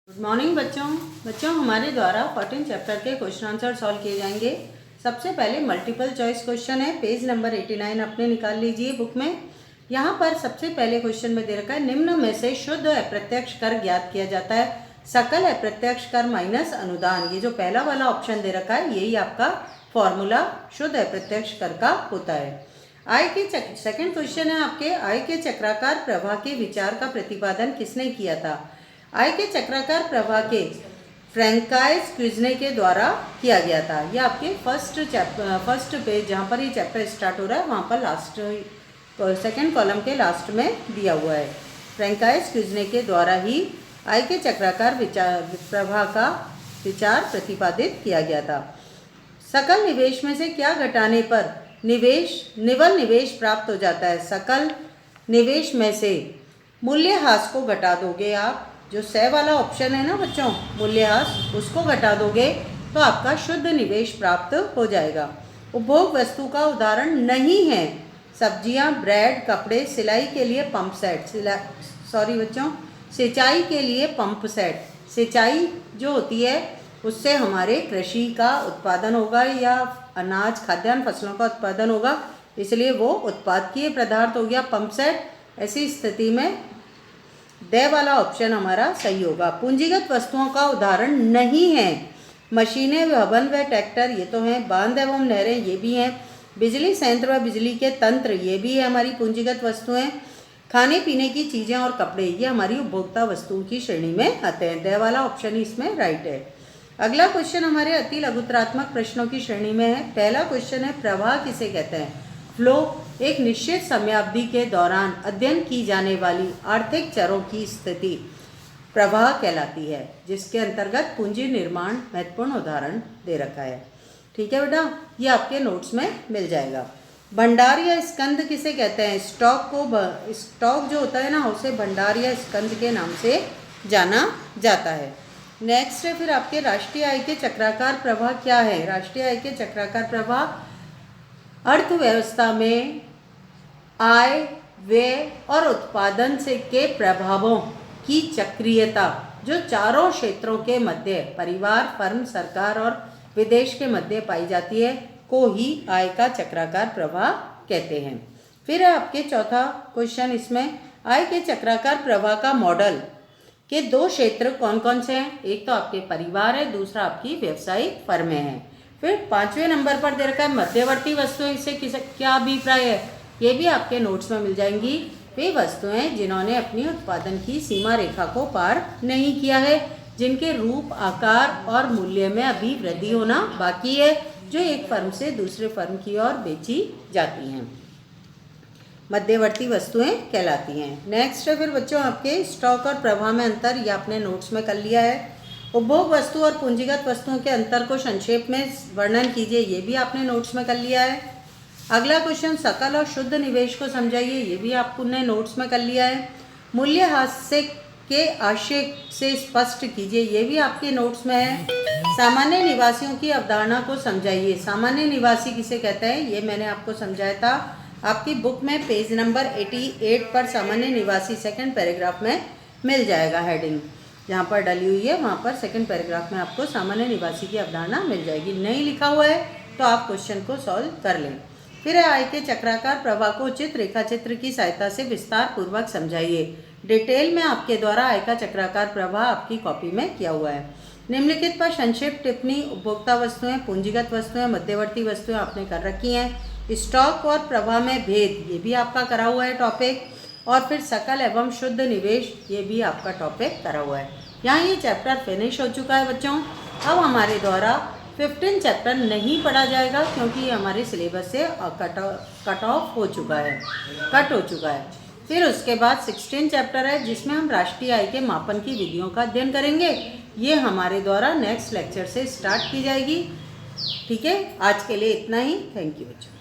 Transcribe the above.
Good morning बच्चों हमारे द्वारा 14 चैप्टर के क्वेश्चन आंसर सॉल्व किए जाएंगे। सबसे पहले मल्टीपल चॉइस क्वेश्चन है, पेज नंबर 89 अपने निकाल लीजिए बुक में। यहाँ पर सबसे पहले क्वेश्चन में दे रखा है, निम्न में से शुद्ध अप्रत्यक्ष कर ज्ञात किया जाता है, सकल अप्रत्यक्ष कर माइनस अनुदान। ये जो पहला वाला ऑप्शन दे रखा है यही आपका फॉर्मूला शुद्ध अप्रत्यक्ष कर का होता है। आय के सेकंड क्वेश्चन है आपके, आय के चक्राकार प्रवाह के विचार का प्रतिपादन किसने किया था? आय के चक्राकार प्रवाह के फ्रैंकाइज क्विज़ने के द्वारा किया गया था। ये आपके फर्स्ट पेज जहाँ पर ये चैप्टर स्टार्ट हो रहा है वहाँ पर लास्ट सेकंड कॉलम के लास्ट में दिया हुआ है। फ्रैंकाइज क्विज़ने के द्वारा ही आय के चक्राकार प्रवाह का विचार प्रतिपादित किया गया था। सकल निवेश में से क्या घटाने पर निवल निवेश प्राप्त हो जाता है? सकल निवेश में से मूल्यह्रास को घटा दोगे आप, जो से वाला ऑप्शन है ना बच्चों, मूल्यह्रास, उसको घटा दोगे तो आपका शुद्ध निवेश प्राप्त हो जाएगा। उपभोग वस्तु का उदाहरण नहीं है सब्जियां, ब्रेड, कपड़े, सिलाई के लिए पंप सेट, सिंचाई के लिए पंप सेट। सिंचाई जो होती है उससे हमारे कृषि का उत्पादन होगा या अनाज खाद्यान्न फसलों का उत्पादन होगा, इसलिए वो उत्पादकीय पदार्थ हो गया पंप सेट। ऐसी स्थिति में दे वाला ऑप्शन हमारा सही होगा। पूंजीगत वस्तुओं का उदाहरण नहीं है मशीनें, भवन व ट्रैक्टर, ये तो हैं। बांध एवं नहरें, ये भी हैं। बिजली संयंत्र व बिजली के तंत्र, ये भी है हमारी पूंजीगत वस्तुएं। खाने पीने की चीज़ें और कपड़े, ये हमारी उपभोक्ता वस्तुओं की श्रेणी में आते हैं। दे वाला ऑप्शन इसमें राइट है। अगला क्वेश्चन हमारे अति लघुतरात्मक प्रश्नों की श्रेणी में है। पहला क्वेश्चन है, प्रवाह किसे कहते हैं? फ्लो एक निश्चित समयावधि के दौरान अध्ययन की जाने वाली आर्थिक चरों की स्थिति प्रवाह कहलाती है, जिसके अंतर्गत पूंजी निर्माण महत्वपूर्ण उदाहरण दे रखा है। ठीक है बेटा, ये आपके नोट्स में मिल जाएगा। भंडार या स्कंद किसे कहते हैं? स्टॉक जो होता है ना, उसे भंडार या स्कंद के नाम से जाना जाता है। नेक्स्ट है फिर आपके राष्ट्रीय आय के चक्राकार प्रवाह क्या है? राष्ट्रीय आय के चक्राकार प्रवाह अर्थव्यवस्था में आय, व्यय और उत्पादन से के प्रभावों की चक्रीयता, जो चारों क्षेत्रों के मध्य परिवार, फर्म, सरकार और विदेश के मध्य पाई जाती है, को ही आय का चक्राकार प्रवाह कहते हैं। फिर है आपके चौथा क्वेश्चन इसमें, आय के चक्राकार प्रवाह का मॉडल के दो क्षेत्र कौन कौन से हैं? एक तो आपके परिवार है, दूसरा आपकी व्यवसायिक फर्में हैं। फिर 5वें नंबर पर दे रखा है मध्यवर्ती वस्तुएं, इससे क्या अभिप्राय है? ये भी आपके नोट्स में मिल जाएंगी। वे वस्तुएं जिन्होंने अपनी उत्पादन की सीमा रेखा को पार नहीं किया है, जिनके रूप, आकार और मूल्य में अभी वृद्धि होना बाकी है, जो एक फर्म से दूसरे फर्म की ओर बेची जाती हैं, मध्यवर्ती वस्तुएं कहलाती हैं। नेक्स्ट है फिर बच्चों आपके स्टॉक और प्रवाह में अंतर, ये आपने नोट्स में कर लिया है। उपभोग वस्तु और पूंजीगत वस्तुओं के अंतर को संक्षेप में वर्णन कीजिए, ये भी आपने नोट्स में कर लिया है। अगला क्वेश्चन, सकल और शुद्ध निवेश को समझाइए, ये भी आपने नोट्स में कर लिया है। मूल्यह्रास के आशय से स्पष्ट कीजिए, ये भी आपके नोट्स में है। सामान्य निवासियों की अवधारणा को समझाइए, सामान्य निवासी किसे कहते हैं? ये मैंने आपको समझाया था आपकी बुक में पेज नंबर 88 पर सामान्य निवासी सेकंड पैराग्राफ में मिल जाएगा। हेडिंग जहाँ पर डली हुई है वहाँ पर सेकंड पैराग्राफ में आपको सामान्य निवासी की अवधारणा मिल जाएगी। नहीं लिखा हुआ है तो आप क्वेश्चन को सॉल्व कर लें। फिर आय के चक्राकार प्रवाह को उचित रेखाचित्र की सहायता से विस्तार पूर्वक समझाइए। डिटेल में आपके द्वारा आय का चक्राकार प्रवाह आपकी कॉपी में किया हुआ है। निम्नलिखित पर संक्षिप्त टिप्पणी, उपभोक्ता वस्तुएं, पूंजीगत वस्तुएं, मध्यवर्ती वस्तुएं आपने कर रखी हैं। स्टॉक और प्रवाह में भेद, ये भी आपका करा हुआ है टॉपिक। और फिर सकल एवं शुद्ध निवेश, ये भी आपका टॉपिक करा हुआ है। यहाँ ये चैप्टर फिनिश हो चुका है बच्चों। अब हमारे द्वारा 15 चैप्टर नहीं पढ़ा जाएगा, क्योंकि हमारे सिलेबस से कट हो चुका है। फिर उसके बाद 16 चैप्टर है, जिसमें हम राष्ट्रीय आय के मापन की विधियों का अध्ययन करेंगे। ये हमारे द्वारा नेक्स्ट लेक्चर से स्टार्ट की जाएगी। ठीक है, आज के लिए इतना ही। थैंक यू बच्चों।